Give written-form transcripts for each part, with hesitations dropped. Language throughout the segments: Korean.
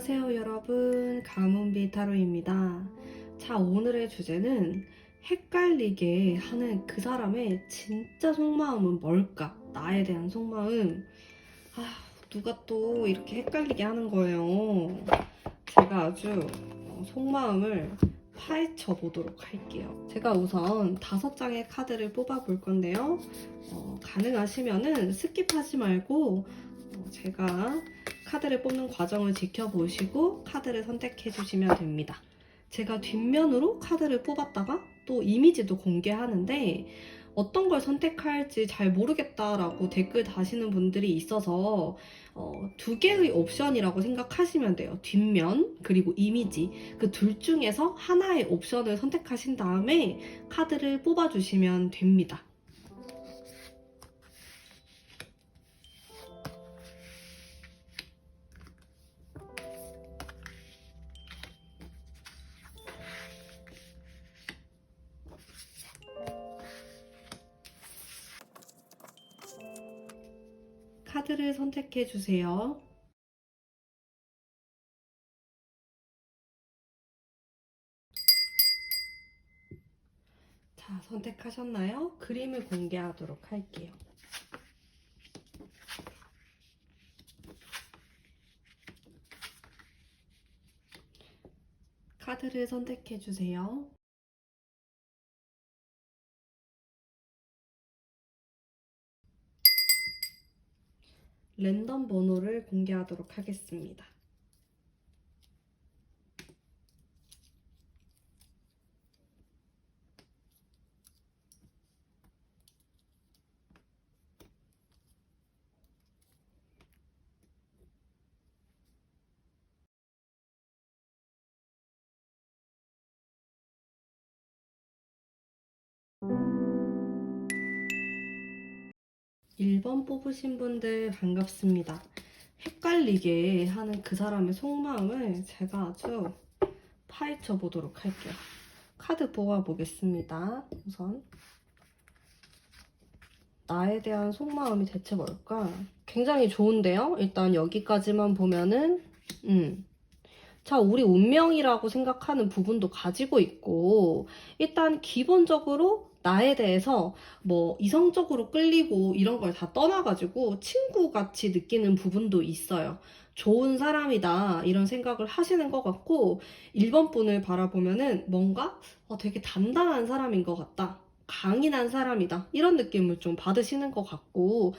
안녕하세요 여러분, 가문비 타로입니다. 자, 오늘의 주제는 헷갈리게 하는 그 사람의 진짜 속마음은 뭘까? 나에 대한 속마음. 누가 또 이렇게 헷갈리게 하는 거예요. 제가 아주 속마음을 파헤쳐 보도록 할게요. 제가 우선 5장의 카드를 뽑아 볼 건데요. 가능하시면은 스킵하지 말고 제가 카드를 뽑는 과정을 지켜보시고 카드를 선택해 주시면 됩니다. 제가 뒷면으로 카드를 뽑았다가 또 이미지도 공개하는데 어떤 걸 선택할지 잘 모르겠다라고 댓글 다시는 분들이 있어서 2개의 옵션이라고 생각하시면 돼요. 뒷면 그리고 이미지, 그 둘 중에서 하나의 옵션을 선택하신 다음에 카드를 뽑아주시면 됩니다. 카드를 선택해 주세요. 자, 선택하셨나요? 그림을 공개하도록 할게요. 카드를 선택해 주세요. 랜덤 번호를 공개하도록 하겠습니다. (1번) 뽑으신 분들 반갑습니다. 헷갈리게 하는 그 사람의 속마음을 제가 아주 파헤쳐 보도록 할게요. 카드 뽑아 보겠습니다. 우선 나에 대한 속마음이 대체 뭘까? 굉장히 좋은데요? 일단 여기까지만 보면은 자, 우리 운명이라고 생각하는 부분도 가지고 있고, 일단 기본적으로 나에 대해서 뭐 이성적으로 끌리고 이런 걸 다 떠나가지고 친구같이 느끼는 부분도 있어요. 좋은 사람이다 이런 생각을 하시는 것 같고, 1번 분을 바라보면은 뭔가 되게 단단한 사람인 것 같다, 강인한 사람이다 이런 느낌을 좀 받으시는 것 같고,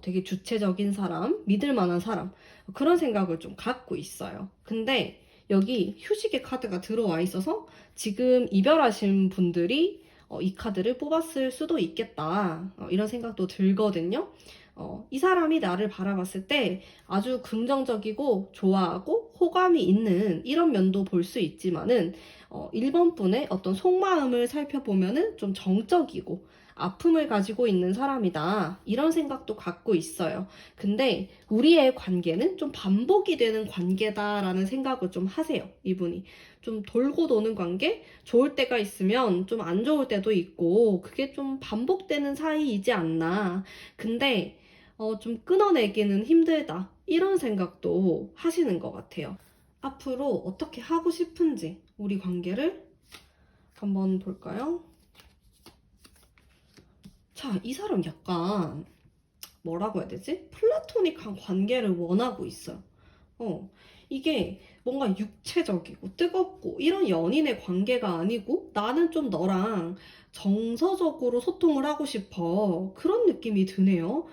되게 주체적인 사람, 믿을 만한 사람, 그런 생각을 좀 갖고 있어요. 근데 여기 휴식의 카드가 들어와 있어서 지금 이별하신 분들이 이 카드를 뽑았을 수도 있겠다, 이런 생각도 들거든요. 이 사람이 나를 바라봤을 때 아주 긍정적이고 좋아하고 호감이 있는 이런 면도 볼 수 있지만은 1번 분의 어떤 속마음을 살펴보면은 좀 정적이고 아픔을 가지고 있는 사람이다 이런 생각도 갖고 있어요. 근데 우리의 관계는 좀 반복이 되는 관계다라는 생각을 좀 하세요. 이분이 좀 돌고 도는 관계, 좋을 때가 있으면 좀 안 좋을 때도 있고 그게 좀 반복되는 사이이지 않나. 근데 좀 끊어내기는 힘들다 이런 생각도 하시는 것 같아요. 앞으로 어떻게 하고 싶은지 우리 관계를 한번 볼까요? 자, 이 사람 약간 뭐라고 해야 되지? 플라토닉한 관계를 원하고 있어요. 이게 뭔가 육체적이고 뜨겁고 이런 연인의 관계가 아니고 나는 좀 너랑 정서적으로 소통을 하고 싶어. 그런 느낌이 드네요.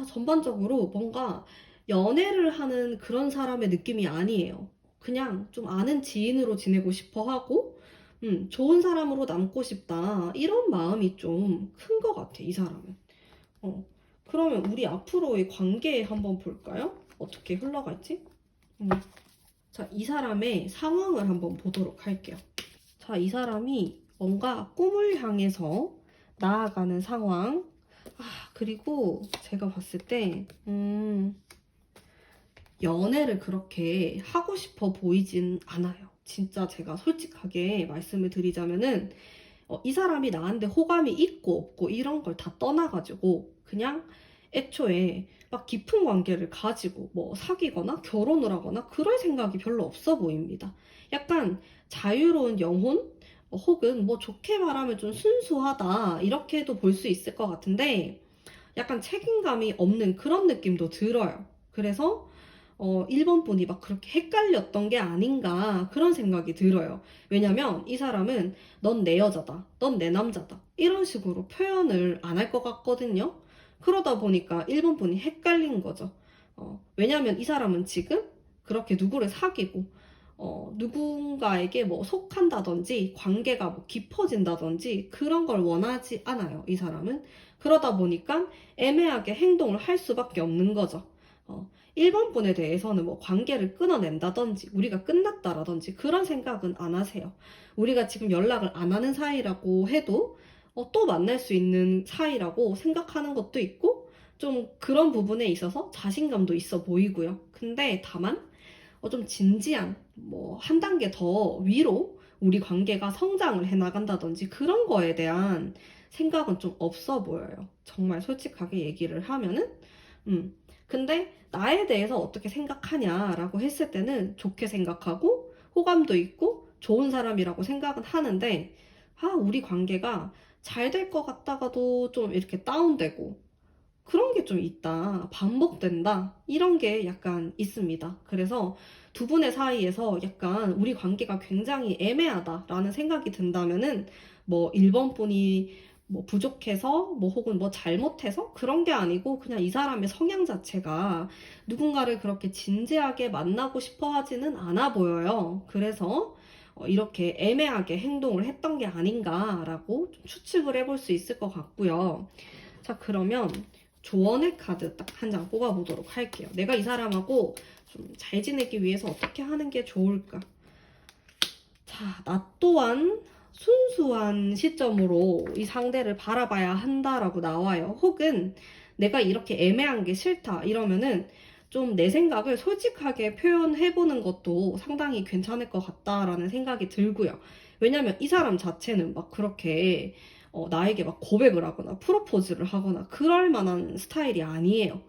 전반적으로 뭔가 연애를 하는 그런 사람의 느낌이 아니에요. 그냥 좀 아는 지인으로 지내고 싶어 하고, 좋은 사람으로 남고 싶다. 이런 마음이 좀 큰 것 같아, 이 사람은. 어, 그러면 우리 앞으로의 관계 한번 볼까요? 어떻게 흘러갈지? 음. 자, 이 사람의 상황을 한번 보도록 할게요. 자, 이 사람이 뭔가 꿈을 향해서 나아가는 상황. 그리고 제가 봤을 때, 연애를 그렇게 하고 싶어 보이진 않아요. 진짜 제가 솔직하게 말씀을 드리자면은, 이 사람이 나한테 호감이 있고 없고 이런 걸 다 떠나가지고, 그냥 애초에 막 깊은 관계를 가지고 뭐 사귀거나 결혼을 하거나 그럴 생각이 별로 없어 보입니다. 약간 자유로운 영혼? 혹은 뭐 좋게 말하면 좀 순수하다 이렇게도 볼 수 있을 것 같은데 약간 책임감이 없는 그런 느낌도 들어요. 그래서 1번 분이 막 그렇게 헷갈렸던 게 아닌가 그런 생각이 들어요. 왜냐면 이 사람은 넌 내 여자다, 넌 내 남자다 이런 식으로 표현을 안 할 것 같거든요. 그러다 보니까 1번 분이 헷갈린 거죠. 왜냐면 이 사람은 지금 그렇게 누구를 사귀고 누군가에게 뭐 속한다든지 관계가 뭐 깊어진다든지 그런 걸 원하지 않아요. 이 사람은. 그러다 보니까 애매하게 행동을 할 수밖에 없는 거죠. 1번 분에 대해서는 뭐 관계를 끊어낸다든지 우리가 끝났다라든지 그런 생각은 안 하세요. 우리가 지금 연락을 안 하는 사이라고 해도 또 만날 수 있는 사이라고 생각하는 것도 있고 좀 그런 부분에 있어서 자신감도 있어 보이고요. 근데 다만 좀 진지한 뭐 한 단계 더 위로 우리 관계가 성장을 해 나간다든지 그런 거에 대한 생각은 좀 없어 보여요. 정말 솔직하게 얘기를 하면은. 근데 나에 대해서 어떻게 생각하냐라고 했을 때는 좋게 생각하고 호감도 있고 좋은 사람이라고 생각은 하는데 우리 관계가 잘 될 것 같다가도 좀 이렇게 다운되고 그런 게 좀 있다. 반복된다. 이런 게 약간 있습니다. 그래서 두 분의 사이에서 약간 우리 관계가 굉장히 애매하다라는 생각이 든다면은 뭐 1번 분이 뭐 부족해서 뭐 혹은 뭐 잘못해서 그런 게 아니고 그냥 이 사람의 성향 자체가 누군가를 그렇게 진지하게 만나고 싶어 하지는 않아 보여요. 그래서 이렇게 애매하게 행동을 했던 게 아닌가라고 좀 추측을 해볼 수 있을 것 같고요. 자, 그러면 조언의 카드 딱 한 장 뽑아보도록 할게요. 내가 이 사람하고 좀 잘 지내기 위해서 어떻게 하는 게 좋을까? 자, 나 또한 순수한 시점으로 이 상대를 바라봐야 한다라고 나와요. 혹은 내가 이렇게 애매한 게 싫다 이러면은 좀 내 생각을 솔직하게 표현해보는 것도 상당히 괜찮을 것 같다라는 생각이 들고요. 왜냐면 이 사람 자체는 막 그렇게 나에게 막 고백을 하거나 프로포즈를 하거나 그럴 만한 스타일이 아니에요.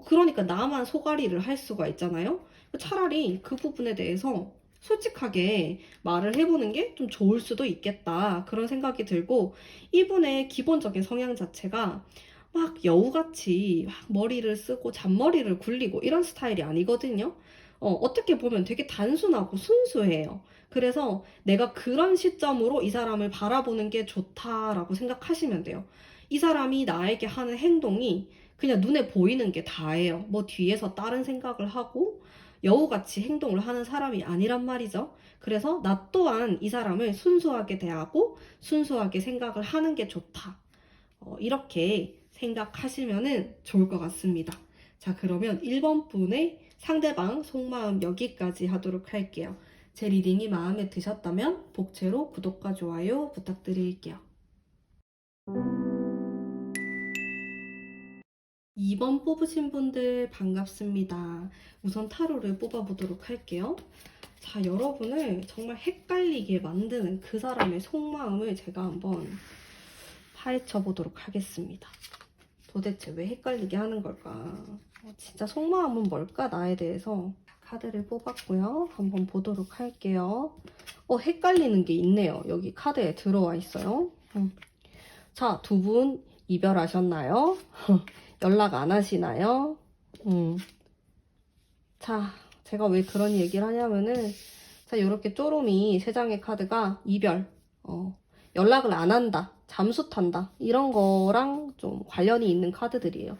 그러니까 나만 소갈이를 할 수가 있잖아요. 차라리 그 부분에 대해서 솔직하게 말을 해보는 게 좀 좋을 수도 있겠다. 그런 생각이 들고, 이분의 기본적인 성향 자체가 막 여우같이 막 머리를 쓰고 잔머리를 굴리고 이런 스타일이 아니거든요. 어떻게 보면 되게 단순하고 순수해요. 그래서 내가 그런 시점으로 이 사람을 바라보는 게 좋다라고 생각하시면 돼요. 이 사람이 나에게 하는 행동이 그냥 눈에 보이는 게 다예요. 뭐 뒤에서 다른 생각을 하고 여우같이 행동을 하는 사람이 아니란 말이죠. 그래서 나 또한 이 사람을 순수하게 대하고 순수하게 생각을 하는 게 좋다. 이렇게 생각하시면 좋을 것 같습니다. 자, 그러면 1번 분의 상대방 속마음 여기까지 하도록 할게요. 제 리딩이 마음에 드셨다면 복채로 구독과 좋아요 부탁드릴게요. 2번 뽑으신 분들 반갑습니다. 우선 타로를 뽑아보도록 할게요. 자, 여러분을 정말 헷갈리게 만드는 그 사람의 속마음을 제가 한번 파헤쳐 보도록 하겠습니다. 도대체 왜 헷갈리게 하는 걸까? 진짜 속마음은 뭘까? 나에 대해서. 카드를 뽑았고요. 한번 보도록 할게요. 헷갈리는 게 있네요. 여기 카드에 들어와 있어요. 자, 두 분 이별하셨나요? 연락 안 하시나요? 자, 제가 왜 그런 얘기를 하냐면은, 자, 이렇게 쪼로미 세 장의 카드가 이별, 연락을 안 한다, 잠수 탄다, 이런 거랑 좀 관련이 있는 카드들이에요.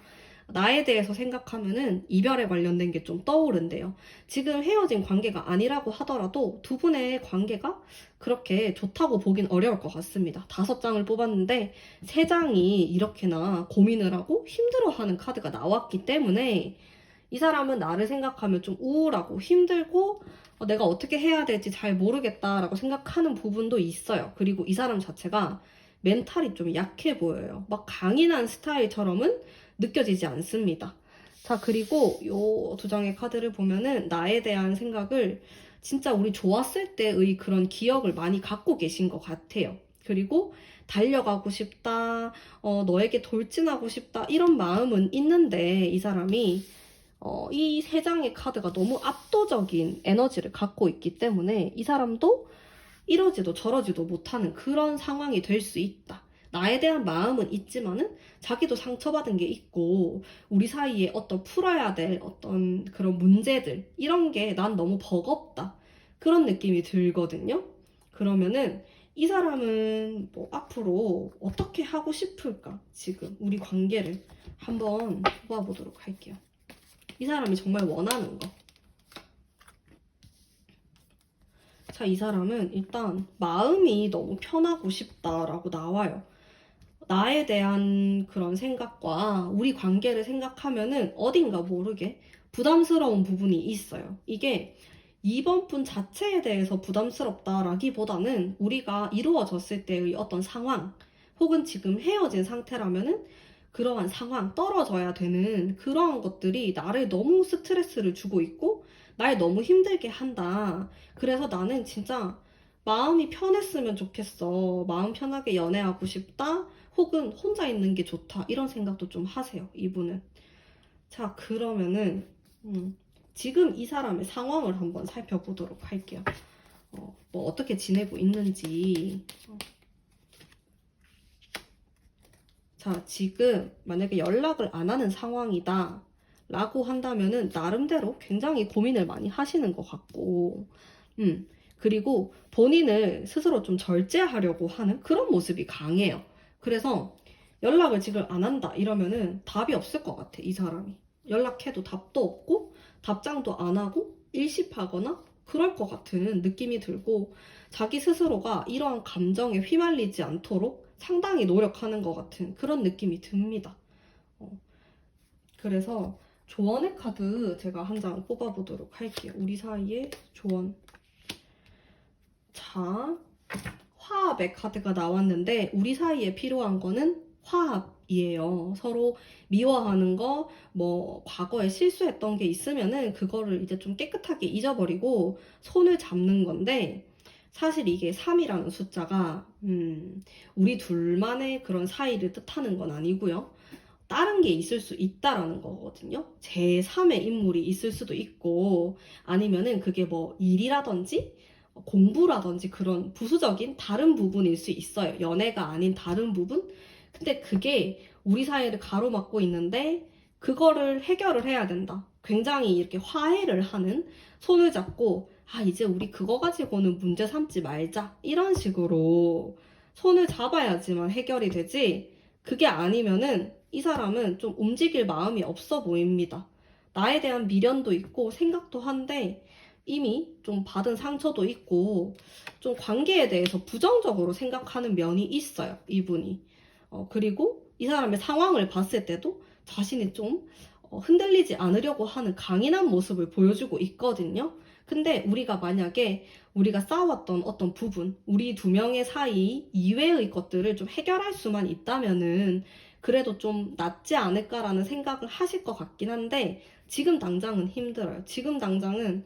나에 대해서 생각하면은 이별에 관련된 게 좀 떠오른대요. 지금 헤어진 관계가 아니라고 하더라도 두 분의 관계가 그렇게 좋다고 보긴 어려울 것 같습니다. 5장을 뽑았는데 3장이 이렇게나 고민을 하고 힘들어하는 카드가 나왔기 때문에 이 사람은 나를 생각하면 좀 우울하고 힘들고 내가 어떻게 해야 될지 잘 모르겠다라고 생각하는 부분도 있어요. 그리고 이 사람 자체가 멘탈이 좀 약해 보여요. 막 강인한 스타일처럼은 느껴지지 않습니다. 자, 그리고 요 2장의 카드를 보면은 나에 대한 생각을 진짜 우리 좋았을 때의 그런 기억을 많이 갖고 계신 것 같아요. 그리고 달려가고 싶다, 너에게 돌진하고 싶다, 이런 마음은 있는데 이 사람이 이 세 장의 카드가 너무 압도적인 에너지를 갖고 있기 때문에 이 사람도 이러지도 저러지도 못하는 그런 상황이 될 수 있다. 나에 대한 마음은 있지만은 자기도 상처받은 게 있고 우리 사이에 어떤 풀어야 될 어떤 그런 문제들 이런 게 난 너무 버겁다. 그런 느낌이 들거든요. 그러면은 이 사람은 뭐 앞으로 어떻게 하고 싶을까? 지금 우리 관계를 한번 뽑아보도록 할게요. 이 사람이 정말 원하는 거. 자, 이 사람은 일단 마음이 너무 편하고 싶다라고 나와요. 나에 대한 그런 생각과 우리 관계를 생각하면은 어딘가 모르게 부담스러운 부분이 있어요. 이게 2번 분 자체에 대해서 부담스럽다라기보다는 우리가 이루어졌을 때의 어떤 상황 혹은 지금 헤어진 상태라면은 그러한 상황, 떨어져야 되는 그러한 것들이 나를 너무 스트레스를 주고 있고 날 너무 힘들게 한다. 그래서 나는 진짜 마음이 편했으면 좋겠어. 마음 편하게 연애하고 싶다. 혹은 혼자 있는 게 좋다. 이런 생각도 좀 하세요, 이분은. 자, 그러면은 지금 이 사람의 상황을 한번 살펴보도록 할게요. 뭐 어떻게 지내고 있는지. 자, 지금 만약에 연락을 안 하는 상황이다 라고 한다면은 나름대로 굉장히 고민을 많이 하시는 것 같고 그리고 본인을 스스로 좀 절제하려고 하는 그런 모습이 강해요. 그래서 연락을 지금 안 한다 이러면은 답이 없을 것 같아, 이 사람이. 연락해도 답도 없고 답장도 안 하고 일십하거나 그럴 것 같은 느낌이 들고 자기 스스로가 이러한 감정에 휘말리지 않도록 상당히 노력하는 것 같은 그런 느낌이 듭니다. 그래서 조언의 카드 제가 한 장 뽑아보도록 할게요. 우리 사이의 조언. 자, 화합의 카드가 나왔는데 우리 사이에 필요한 거는 화합이에요. 서로 미워하는 거, 뭐 과거에 실수했던 게 있으면은 그거를 이제 좀 깨끗하게 잊어버리고 손을 잡는 건데 사실 이게 3이라는 숫자가 우리 둘만의 그런 사이를 뜻하는 건 아니고요. 다른 게 있을 수 있다라는 거거든요. 제3의 인물이 있을 수도 있고 아니면은 그게 뭐 일이라든지 공부라든지 그런 부수적인 다른 부분일 수 있어요. 연애가 아닌 다른 부분? 근데 그게 우리 사이를 가로막고 있는데 그거를 해결을 해야 된다. 굉장히 이렇게 화해를 하는 손을 잡고 이제 우리 그거 가지고는 문제 삼지 말자. 이런 식으로 손을 잡아야지만 해결이 되지. 그게 아니면은 이 사람은 좀 움직일 마음이 없어 보입니다. 나에 대한 미련도 있고 생각도 한데 이미 좀 받은 상처도 있고 좀 관계에 대해서 부정적으로 생각하는 면이 있어요, 이분이. 그리고 이 사람의 상황을 봤을 때도 자신이 좀 흔들리지 않으려고 하는 강인한 모습을 보여주고 있거든요. 근데 우리가 만약에 우리가 싸웠던 어떤 부분, 우리 두 명의 사이 이외의 것들을 좀 해결할 수만 있다면은 그래도 좀 낫지 않을까라는 생각을 하실 것 같긴 한데 지금 당장은 힘들어요. 지금 당장은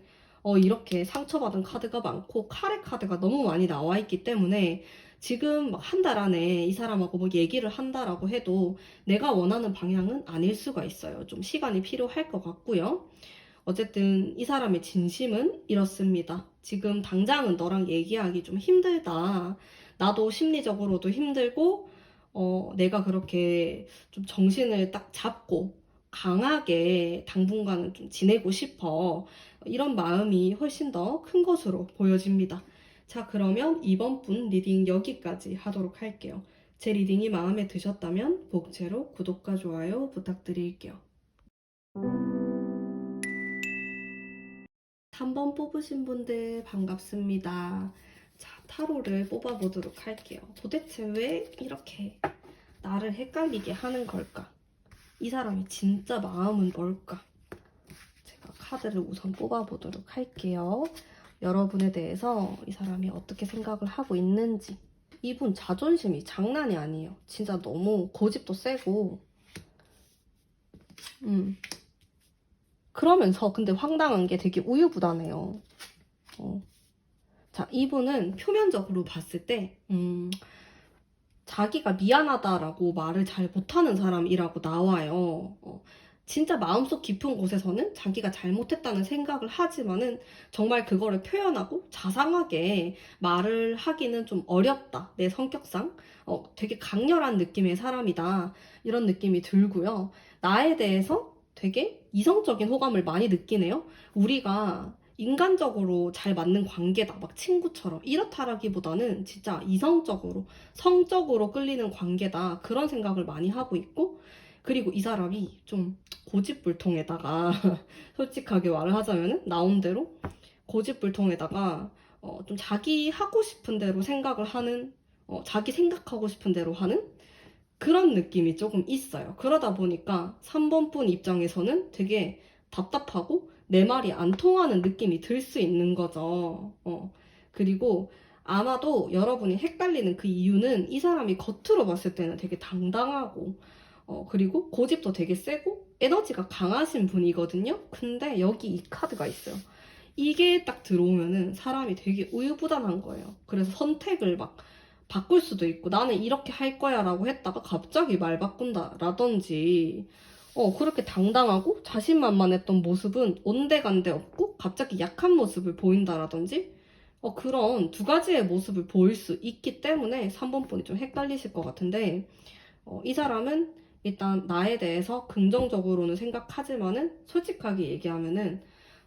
이렇게 상처받은 카드가 많고 카레 카드가 너무 많이 나와 있기 때문에 지금 막 한 달 안에 이 사람하고 뭐 얘기를 한다라고 해도 내가 원하는 방향은 아닐 수가 있어요. 좀 시간이 필요할 것 같고요. 어쨌든 이 사람의 진심은 이렇습니다. 지금 당장은 너랑 얘기하기 좀 힘들다. 나도 심리적으로도 힘들고 내가 그렇게 좀 정신을 딱 잡고 강하게 당분간은 좀 지내고 싶어. 이런 마음이 훨씬 더 큰 것으로 보여집니다. 자, 그러면 이번 분 리딩 여기까지 하도록 할게요. 제 리딩이 마음에 드셨다면 복채로 구독과 좋아요 부탁드릴게요. 3번 뽑으신 분들 반갑습니다. 자, 타로를 뽑아보도록 할게요. 도대체 왜 이렇게 나를 헷갈리게 하는 걸까? 이 사람의 진짜 마음은 뭘까? 제가 카드를 우선 뽑아보도록 할게요. 여러분에 대해서 이 사람이 어떻게 생각을 하고 있는지. 이분 자존심이 장난이 아니에요. 진짜 너무 고집도 세고 그러면서 근데 황당한 게 되게 우유부단해요. 자, 이분은 표면적으로 봤을 때 자기가 미안하다라고 말을 잘 못하는 사람이라고 나와요. 진짜 마음속 깊은 곳에서는 자기가 잘못했다는 생각을 하지만은 정말 그거를 표현하고 자상하게 말을 하기는 좀 어렵다. 내 성격상. 되게 강렬한 느낌의 사람이다. 이런 느낌이 들고요. 나에 대해서 되게 이성적인 호감을 많이 느끼네요. 우리가 인간적으로 잘 맞는 관계다. 막 친구처럼. 이렇다라기보다는 진짜 이성적으로, 성적으로 끌리는 관계다. 그런 생각을 많이 하고 있고, 그리고 이 사람이 좀 고집불통에다가 솔직하게 말을 하자면은 나온 대로 고집불통에다가 좀 자기 하고 싶은 대로 생각을 하는 자기 생각하고 싶은 대로 하는 그런 느낌이 조금 있어요. 그러다 보니까 3번 분 입장에서는 되게 답답하고 내 말이 안 통하는 느낌이 들 수 있는 거죠. 그리고 아마도 여러분이 헷갈리는 그 이유는 이 사람이 겉으로 봤을 때는 되게 당당하고 그리고 고집도 되게 세고 에너지가 강하신 분이거든요. 근데 여기 이 카드가 있어요. 이게 딱 들어오면은 사람이 되게 우유부단한 거예요. 그래서 선택을 막 바꿀 수도 있고 나는 이렇게 할 거야 라고 했다가 갑자기 말 바꾼다 라든지 그렇게 당당하고 자신만만했던 모습은 온데간데 없고 갑자기 약한 모습을 보인다라든지 그런 두 가지의 모습을 보일 수 있기 때문에 3번 분이 좀 헷갈리실 것 같은데 이 사람은 일단 나에 대해서 긍정적으로는 생각하지만은 솔직하게 얘기하면은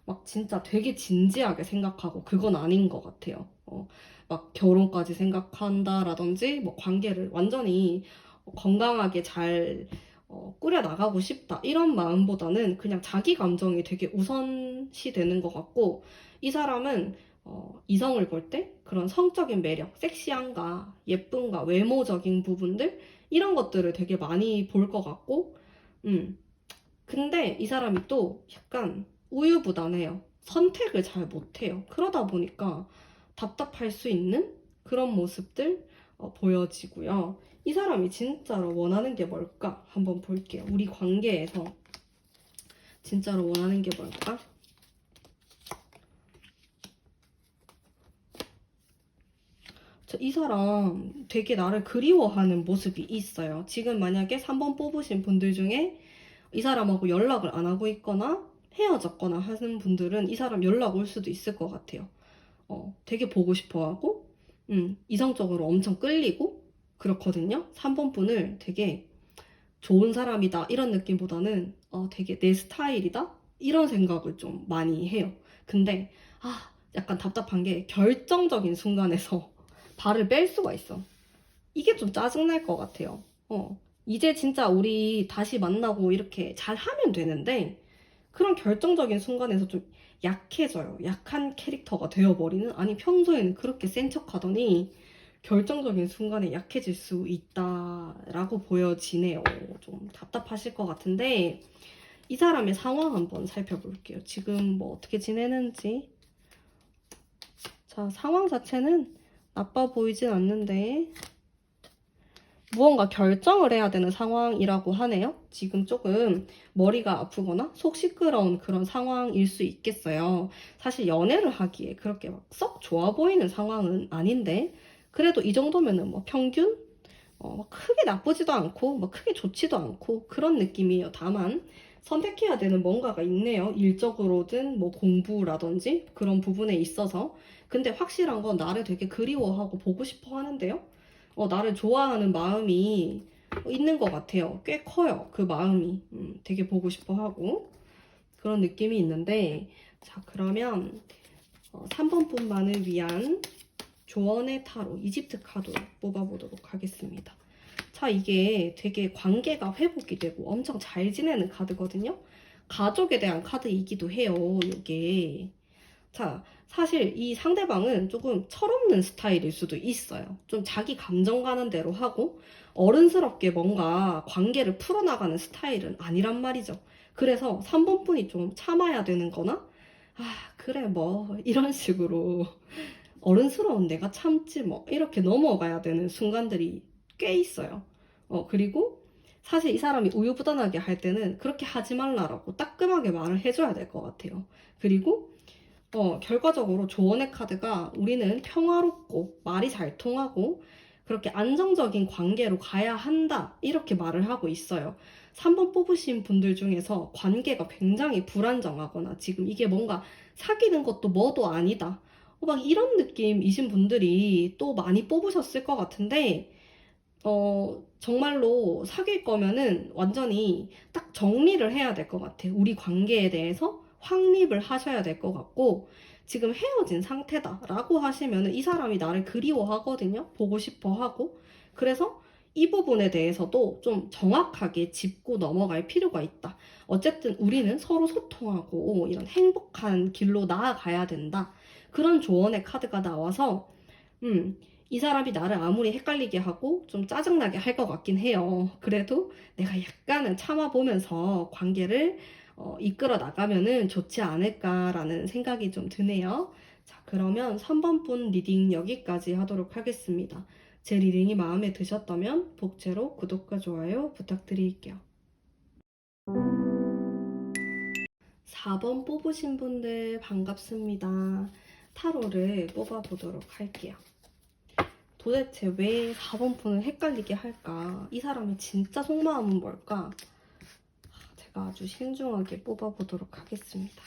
막 진짜 되게 진지하게 생각하고 그건 아닌 것 같아요. 막 결혼까지 생각한다라든지 뭐 관계를 완전히 건강하게 잘 꾸려 나가고 싶다 이런 마음보다는 그냥 자기 감정이 되게 우선시 되는 것 같고 이 사람은 이성을 볼 때 그런 성적인 매력, 섹시함과 예쁨과 외모적인 부분들 이런 것들을 되게 많이 볼 것 같고 근데 이 사람이 또 약간 우유부단해요. 선택을 잘 못해요. 그러다 보니까 답답할 수 있는 그런 모습들 보여지고요. 이 사람이 진짜로 원하는 게 뭘까? 한번 볼게요. 우리 관계에서 진짜로 원하는 게 뭘까? 이 사람 되게 나를 그리워하는 모습이 있어요. 지금 만약에 3번 뽑으신 분들 중에 이 사람하고 연락을 안 하고 있거나 헤어졌거나 하는 분들은 이 사람 연락 올 수도 있을 것 같아요. 되게 보고 싶어 하고, 이성적으로 엄청 끌리고, 그렇거든요. 3번 분을 되게 좋은 사람이다, 이런 느낌보다는, 되게 내 스타일이다? 이런 생각을 좀 많이 해요. 근데, 약간 답답한 게 결정적인 순간에서 발을 뺄 수가 있어. 이게 좀 짜증날 것 같아요. 이제 진짜 우리 다시 만나고 이렇게 잘 하면 되는데, 그런 결정적인 순간에서 좀 약해져요. 약한 캐릭터가 되어버리는? 아니, 평소에는 그렇게 센 척 하더니, 결정적인 순간에 약해질 수 있다라고 보여지네요. 좀 답답하실 것 같은데, 이 사람의 상황 한번 살펴볼게요. 지금 뭐 어떻게 지내는지. 자, 상황 자체는 나빠 보이진 않는데, 무언가 결정을 해야 되는 상황이라고 하네요. 지금 조금 머리가 아프거나 속 시끄러운 그런 상황일 수 있겠어요. 사실 연애를 하기에 그렇게 막 썩 좋아 보이는 상황은 아닌데 그래도 이 정도면은 뭐 평균? 막 크게 나쁘지도 않고 막 크게 좋지도 않고 그런 느낌이에요. 다만 선택해야 되는 뭔가가 있네요. 일적으로든 뭐 공부라든지 그런 부분에 있어서. 근데 확실한 건 나를 되게 그리워하고 보고 싶어 하는데요. 나를 좋아하는 마음이 있는 것 같아요. 꽤 커요. 그 마음이. 되게 보고 싶어 하고. 그런 느낌이 있는데, 자, 그러면 3번 분만을 위한 조언의 타로, 이집트 카드 뽑아보도록 하겠습니다. 자, 이게 되게 관계가 회복이 되고 엄청 잘 지내는 카드거든요. 가족에 대한 카드이기도 해요, 이게. 자, 사실 이 상대방은 조금 철없는 스타일일 수도 있어요. 좀 자기 감정 가는 대로 하고 어른스럽게 뭔가 관계를 풀어나가는 스타일은 아니란 말이죠. 그래서 3번 분이 좀 참아야 되는 거나 그래 뭐 이런 식으로 어른스러운 내가 참지 뭐 이렇게 넘어가야 되는 순간들이 꽤 있어요. 그리고 사실 이 사람이 우유부단하게 할 때는 그렇게 하지 말라라고 따끔하게 말을 해줘야 될 것 같아요. 그리고 결과적으로 조언의 카드가 우리는 평화롭고 말이 잘 통하고 그렇게 안정적인 관계로 가야 한다. 이렇게 말을 하고 있어요. 3번 뽑으신 분들 중에서 관계가 굉장히 불안정하거나 지금 이게 뭔가 사귀는 것도 뭐도 아니다. 막 이런 느낌이신 분들이 또 많이 뽑으셨을 것 같은데, 정말로 사귈 거면은 완전히 딱 정리를 해야 될 것 같아요. 우리 관계에 대해서 확립을 하셔야 될 것 같고, 지금 헤어진 상태다라고 하시면은 이 사람이 나를 그리워하거든요. 보고 싶어 하고. 그래서 이 부분에 대해서도 좀 정확하게 짚고 넘어갈 필요가 있다. 어쨌든 우리는 서로 소통하고 이런 행복한 길로 나아가야 된다. 그런 조언의 카드가 나와서, 음, 이 사람이 나를 아무리 헷갈리게 하고 좀 짜증나게 할 것 같긴 해요. 그래도 내가 약간은 참아보면서 관계를 이끌어 나가면은 좋지 않을까라는 생각이 좀 드네요. 자, 그러면 3번 분 리딩 여기까지 하도록 하겠습니다. 제 리딩이 마음에 드셨다면 복제로 구독과 좋아요 부탁드릴게요. 4번 뽑으신 분들 반갑습니다. 타로를 뽑아보도록 할게요. 도대체 왜 4번 분을 헷갈리게 할까? 이 사람의 진짜 속마음은 뭘까? 제가 아주 신중하게 뽑아보도록 하겠습니다.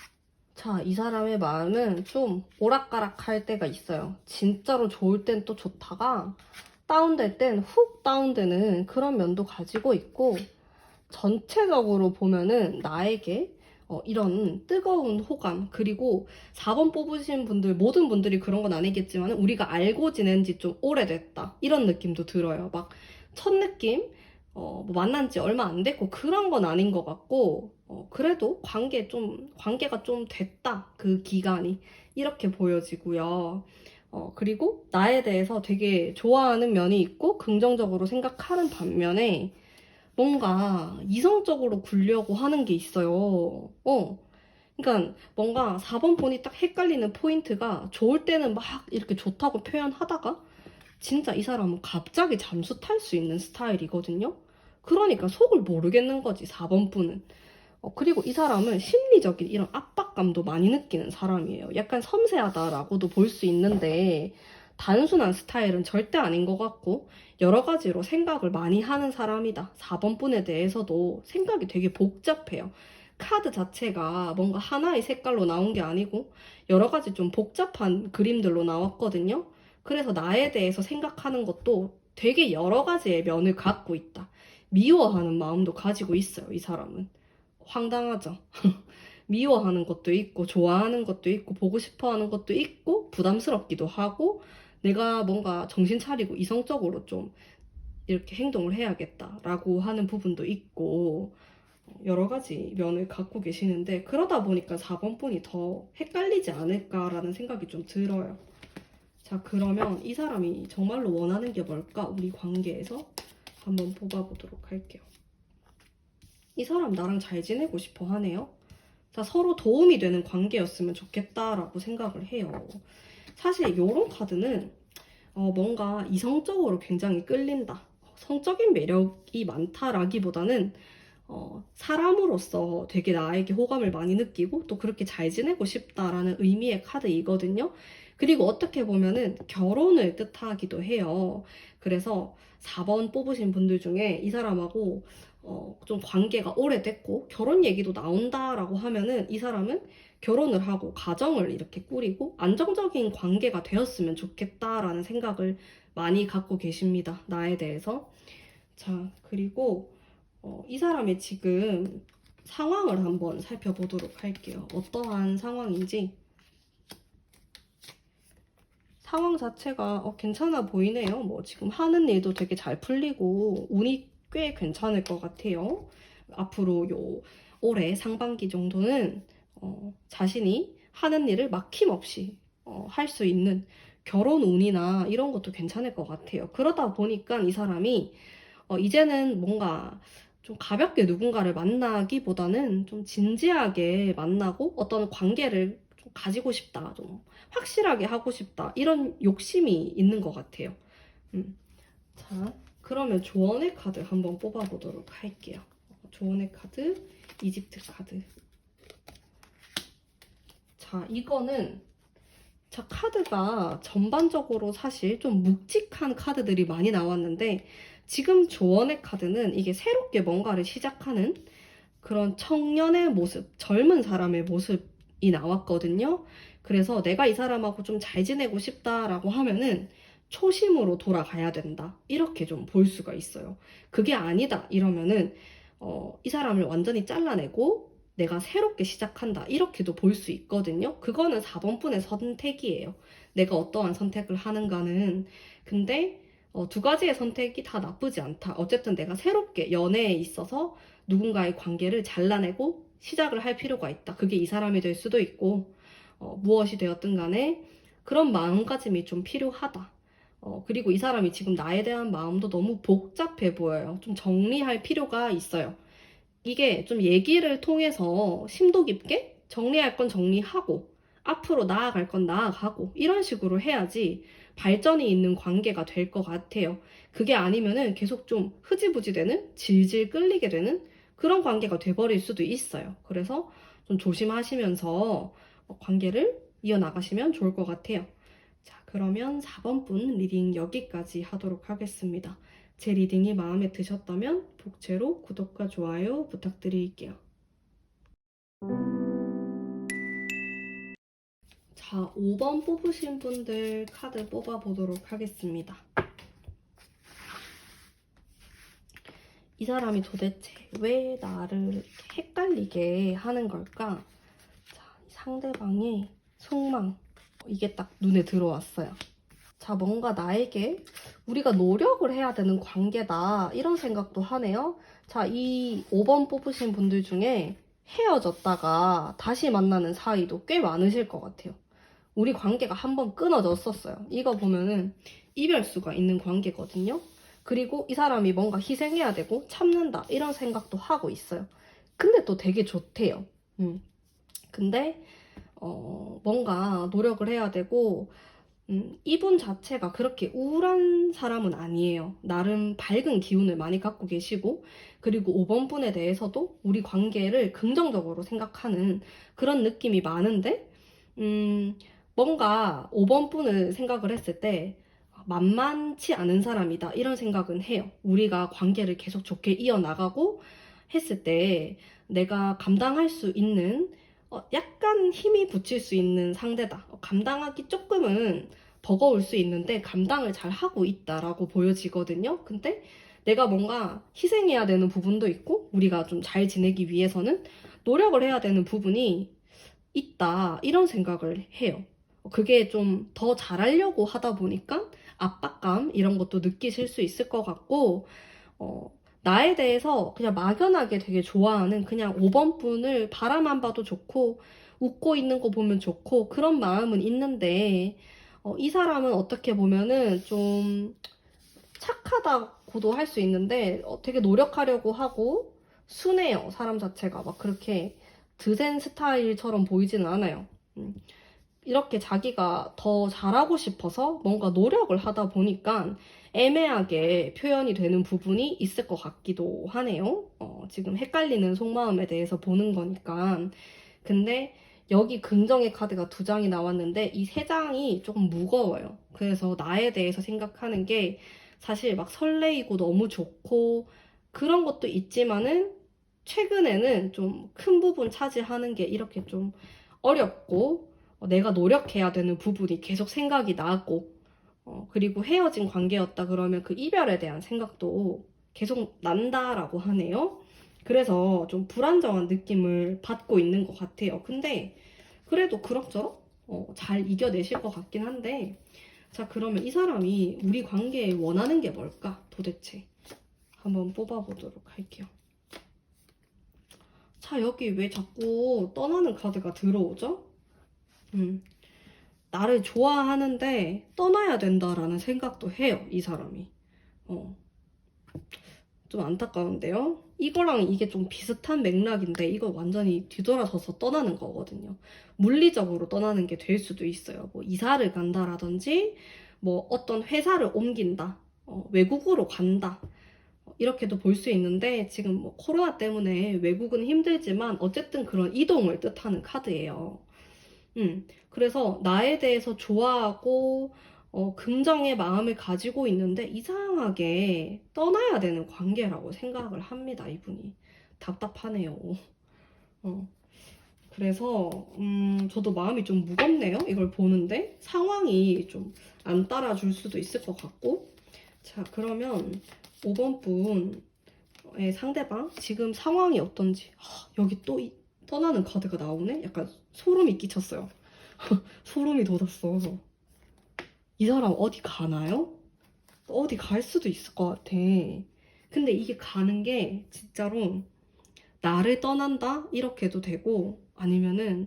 자, 이 사람의 마음은 좀 오락가락할 때가 있어요. 진짜로 좋을 땐 또 좋다가 다운될 땐 훅 다운되는 그런 면도 가지고 있고, 전체적으로 보면은 나에게 이런 뜨거운 호감, 그리고 4번 뽑으신 분들, 모든 분들이 그런 건 아니겠지만 우리가 알고 지낸 지 좀 오래됐다. 이런 느낌도 들어요. 막 첫 느낌, 뭐 만난 지 얼마 안 됐고 그런 건 아닌 것 같고, 그래도 관계가 좀 됐다. 그 기간이. 이렇게 보여지고요. 그리고 나에 대해서 되게 좋아하는 면이 있고 긍정적으로 생각하는 반면에 뭔가 이성적으로 굴려고 하는 게 있어요. 그러니까 뭔가 4번 폰이 딱 헷갈리는 포인트가 좋을 때는 막 이렇게 좋다고 표현하다가 진짜 이 사람은 갑자기 잠수 탈 수 있는 스타일이거든요. 그러니까 속을 모르겠는 거지, 4번 분은. 그리고 이 사람은 심리적인 이런 압박감도 많이 느끼는 사람이에요. 약간 섬세하다라고도 볼 수 있는데, 단순한 스타일은 절대 아닌 것 같고, 여러 가지로 생각을 많이 하는 사람이다. 4번 분에 대해서도 생각이 되게 복잡해요. 카드 자체가 뭔가 하나의 색깔로 나온 게 아니고, 여러 가지 좀 복잡한 그림들로 나왔거든요. 그래서 나에 대해서 생각하는 것도 되게 여러 가지의 면을 갖고 있다. 미워하는 마음도 가지고 있어요, 이 사람은. 황당하죠. 미워하는 것도 있고, 좋아하는 것도 있고, 보고 싶어 하는 것도 있고, 부담스럽기도 하고, 내가 뭔가 정신 차리고 이성적으로 좀 이렇게 행동을 해야겠다라고 하는 부분도 있고, 여러 가지 면을 갖고 계시는데, 그러다 보니까 4번 분이 더 헷갈리지 않을까라는 생각이 좀 들어요. 자, 그러면 이 사람이 정말로 원하는 게 뭘까? 우리 관계에서 한번 뽑아보도록 할게요. 이 사람 나랑 잘 지내고 싶어 하네요. 자, 서로 도움이 되는 관계였으면 좋겠다라고 생각을 해요. 사실 이런 카드는 뭔가 이성적으로 굉장히 끌린다. 성적인 매력이 많다라기보다는 사람으로서 되게 나에게 호감을 많이 느끼고 또 그렇게 잘 지내고 싶다라는 의미의 카드이거든요. 그리고 어떻게 보면은 결혼을 뜻하기도 해요. 그래서 4번 뽑으신 분들 중에 이 사람하고 좀 관계가 오래됐고 결혼 얘기도 나온다라고 하면은 이 사람은 결혼을 하고 가정을 이렇게 꾸리고 안정적인 관계가 되었으면 좋겠다라는 생각을 많이 갖고 계십니다. 나에 대해서. 자, 그리고 이 사람의 지금 상황을 한번 살펴보도록 할게요. 어떠한 상황인지. 상황 자체가 괜찮아 보이네요. 뭐 지금 하는 일도 되게 잘 풀리고 운이 꽤 괜찮을 것 같아요. 앞으로 올해 상반기 정도는 자신이 하는 일을 막힘없이 할 수 있는 결혼 운이나 이런 것도 괜찮을 것 같아요. 그러다 보니까 이 사람이 이제는 뭔가 좀 가볍게 누군가를 만나기보다는 좀 진지하게 만나고 어떤 관계를 좀 가지고 싶다. 좀 확실하게 하고 싶다. 이런 욕심이 있는 것 같아요. 자, 그러면 조언의 카드 한번 뽑아보도록 할게요. 조언의 카드, 이집트 카드. 자, 이거는 자, 카드가 전반적으로 사실 좀 묵직한 카드들이 많이 나왔는데, 지금 조언의 카드는 이게 새롭게 뭔가를 시작하는 그런 청년의 모습, 젊은 사람의 모습이 나왔거든요. 그래서 내가 이 사람하고 좀 잘 지내고 싶다라고 하면은 초심으로 돌아가야 된다. 이렇게 좀 볼 수가 있어요. 그게 아니다. 이러면은, 이 사람을 완전히 잘라내고 내가 새롭게 시작한다. 이렇게도 볼 수 있거든요. 그거는 4번 분의 선택이에요. 내가 어떠한 선택을 하는가는. 근데, 두 가지의 선택이 다 나쁘지 않다. 어쨌든 내가 새롭게 연애에 있어서 누군가의 관계를 잘라내고 시작을 할 필요가 있다. 그게 이 사람이 될 수도 있고, 무엇이 되었든 간에 그런 마음가짐이 좀 필요하다. 그리고 이 사람이 지금 나에 대한 마음도 너무 복잡해 보여요. 좀 정리할 필요가 있어요. 이게 좀 얘기를 통해서 심도 깊게 정리할 건 정리하고, 앞으로 나아갈 건 나아가고, 이런 식으로 해야지 발전이 있는 관계가 될 것 같아요. 그게 아니면은 계속 좀 흐지부지 되는, 질질 끌리게 되는 그런 관계가 돼버릴 수도 있어요. 그래서 좀 조심하시면서 관계를 이어나가시면 좋을 것 같아요. 자, 그러면 4번 분 리딩 여기까지 하도록 하겠습니다. 제 리딩이 마음에 드셨다면 복채로 구독과 좋아요 부탁드릴게요. 자, 5번 뽑으신 분들 카드 뽑아보도록 하겠습니다. 이 사람이 도대체 왜 나를 이렇게 헷갈리게 하는 걸까? 자, 상대방의 속망. 이게 딱 눈에 들어왔어요. 자, 뭔가 나에게 우리가 노력을 해야 되는 관계다. 이런 생각도 하네요. 자, 이 5번 뽑으신 분들 중에 헤어졌다가 다시 만나는 사이도 꽤 많으실 것 같아요. 우리 관계가 한번 끊어졌었어요. 이거 보면은 이별수가 있는 관계거든요. 그리고 이 사람이 뭔가 희생해야 되고 참는다. 이런 생각도 하고 있어요. 근데 또 되게 좋대요. 근데 뭔가 노력을 해야 되고, 이분 자체가 그렇게 우울한 사람은 아니에요. 나름 밝은 기운을 많이 갖고 계시고, 그리고 5번 분에 대해서도 우리 관계를 긍정적으로 생각하는 그런 느낌이 많은데, 뭔가 5번 분을 생각을 했을 때 만만치 않은 사람이다. 이런 생각은 해요. 우리가 관계를 계속 좋게 이어나가고 했을 때 내가 감당할 수 있는 약간 힘이 붙일 수 있는 상대다. 감당하기 조금은 버거울 수 있는데 감당을 잘 하고 있다라고 보여지거든요. 근데 내가 뭔가 희생해야 되는 부분도 있고 우리가 좀 잘 지내기 위해서는 노력을 해야 되는 부분이 있다. 이런 생각을 해요. 그게 좀 더 잘하려고 하다 보니까 압박감 이런 것도 느끼실 수 있을 것 같고, 어, 나에 대해서 그냥 막연하게 되게 좋아하는 그냥 5번 분을 바라만 봐도 좋고, 웃고 있는 거 보면 좋고, 그런 마음은 있는데, 이 사람은 어떻게 보면은 좀 착하다고도 할 수 있는데, 되게 노력하려고 하고, 순해요, 사람 자체가. 막 그렇게 드센 스타일처럼 보이지는 않아요. 이렇게 자기가 더 잘하고 싶어서 뭔가 노력을 하다 보니까 애매하게 표현이 되는 부분이 있을 것 같기도 하네요. 지금 헷갈리는 속마음에 대해서 보는 거니까. 근데 여기 긍정의 카드가 2장이 나왔는데 이 3장이 조금 무거워요. 그래서 나에 대해서 생각하는 게 사실 막 설레이고 너무 좋고 그런 것도 있지만은 최근에는 좀 큰 부분 차지하는 게 이렇게 좀 어렵고 내가 노력해야 되는 부분이 계속 생각이 나고 그리고 헤어진 관계였다 그러면 그 이별에 대한 생각도 계속 난다라고 하네요. 그래서 좀 불안정한 느낌을 받고 있는 것 같아요. 근데 그래도 그럭저럭 잘 이겨내실 것 같긴 한데, 자, 그러면 이 사람이 우리 관계에 원하는 게 뭘까 도대체? 한번 뽑아보도록 할게요. 자, 여기 왜 자꾸 떠나는 카드가 들어오죠? 나를 좋아하는데 떠나야 된다라는 생각도 해요, 이 사람이. 어, 좀 안타까운데요? 이거랑 이게 좀 비슷한 맥락인데 이거 완전히 뒤돌아서서 떠나는 거거든요. 물리적으로 떠나는 게 될 수도 있어요. 뭐 이사를 간다라든지 뭐 어떤 회사를 옮긴다, 외국으로 간다, 이렇게도 볼 수 있는데 지금 뭐 코로나 때문에 외국은 힘들지만 어쨌든 그런 이동을 뜻하는 카드예요. 그래서 나에 대해서 좋아하고, 긍정의 마음을 가지고 있는데 이상하게 떠나야 되는 관계라고 생각을 합니다, 이분이. 답답하네요. 어, 그래서, 저도 마음이 좀 무겁네요. 이걸 보는데. 상황이 좀 안 따라줄 수도 있을 것 같고. 자, 그러면 5번 분의 상대방, 지금 상황이 어떤지. 여기 또 떠나는 카드가 나오네? 약간 소름이 끼쳤어요. 소름이 돋았어. 이 사람 어디 가나요? 어디 갈 수도 있을 것 같아. 근데 이게 가는 게 진짜로 나를 떠난다? 이렇게도 되고, 아니면은,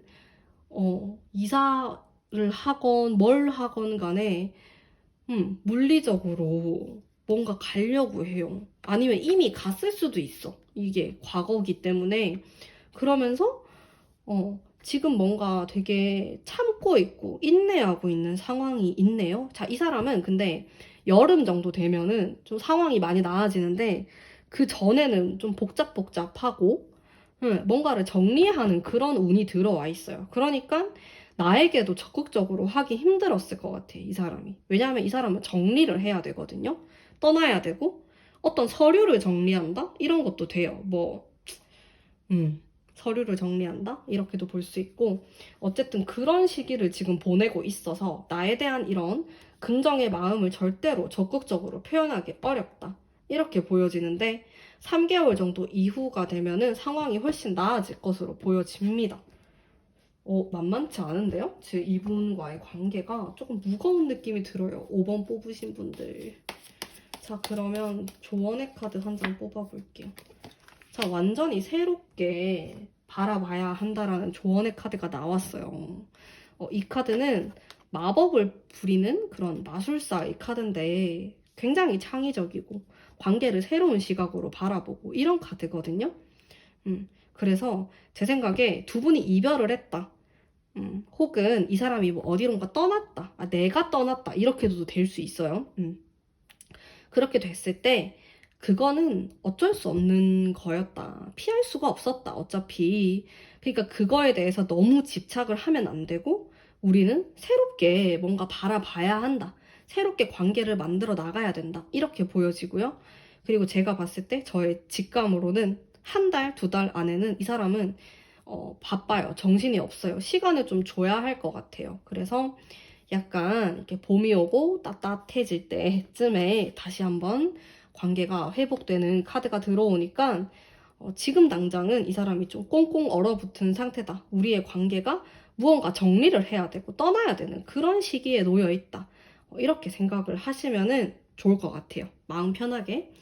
이사를 하건 뭘 하건 간에, 물리적으로 뭔가 가려고 해요. 아니면 이미 갔을 수도 있어. 이게 과거기 때문에. 그러면서, 지금 뭔가 되게 참고 있고 인내하고 있는 상황이 있네요. 자, 이 사람은 근데 여름 정도 되면은 좀 상황이 많이 나아지는데 그 전에는 좀 복잡복잡하고 뭔가를 정리하는 그런 운이 들어와 있어요. 그러니까 나에게도 적극적으로 하기 힘들었을 것 같아, 이 사람이. 왜냐하면 이 사람은 정리를 해야 되거든요. 떠나야 되고 어떤 서류를 정리한다? 이런 것도 돼요. 서류를 정리한다? 이렇게도 볼 수 있고, 어쨌든 그런 시기를 지금 보내고 있어서 나에 대한 이런 긍정의 마음을 절대로 적극적으로 표현하기 어렵다. 이렇게 보여지는데, 3개월 정도 이후가 되면은 상황이 훨씬 나아질 것으로 보여집니다. 만만치 않은데요? 제 이분과의 관계가 조금 무거운 느낌이 들어요. 5번 뽑으신 분들. 자, 그러면 조언의 카드 한 장 뽑아볼게요. 자, 완전히 새롭게 바라봐야 한다라는 조언의 카드가 나왔어요. 이 카드는 마법을 부리는 그런 마술사의 카드인데 굉장히 창의적이고 관계를 새로운 시각으로 바라보고 이런 카드거든요. 그래서 제 생각에 두 분이 이별을 했다. 혹은 이 사람이 뭐 어디론가 떠났다. 내가 떠났다. 이렇게도 될 수 있어요. 그렇게 됐을 때 그거는 어쩔 수 없는 거였다. 피할 수가 없었다. 어차피. 그러니까 그거에 대해서 너무 집착을 하면 안 되고 우리는 새롭게 뭔가 바라봐야 한다. 새롭게 관계를 만들어 나가야 된다. 이렇게 보여지고요. 그리고 제가 봤을 때 저의 직감으로는 한 달, 두 달 안에는 이 사람은 바빠요. 정신이 없어요. 시간을 좀 줘야 할 것 같아요. 그래서 약간 이렇게 봄이 오고 따뜻해질 때쯤에 다시 한번 관계가 회복되는 카드가 들어오니까 지금 당장은 이 사람이 좀 꽁꽁 얼어붙은 상태다. 우리의 관계가 무언가 정리를 해야 되고 떠나야 되는 그런 시기에 놓여 있다. 이렇게 생각을 하시면은 좋을 것 같아요. 마음 편하게.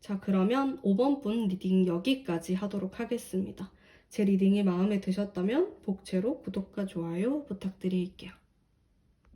자, 그러면 5번 분 리딩 여기까지 하도록 하겠습니다. 제 리딩이 마음에 드셨다면 복채로 구독과 좋아요 부탁드릴게요.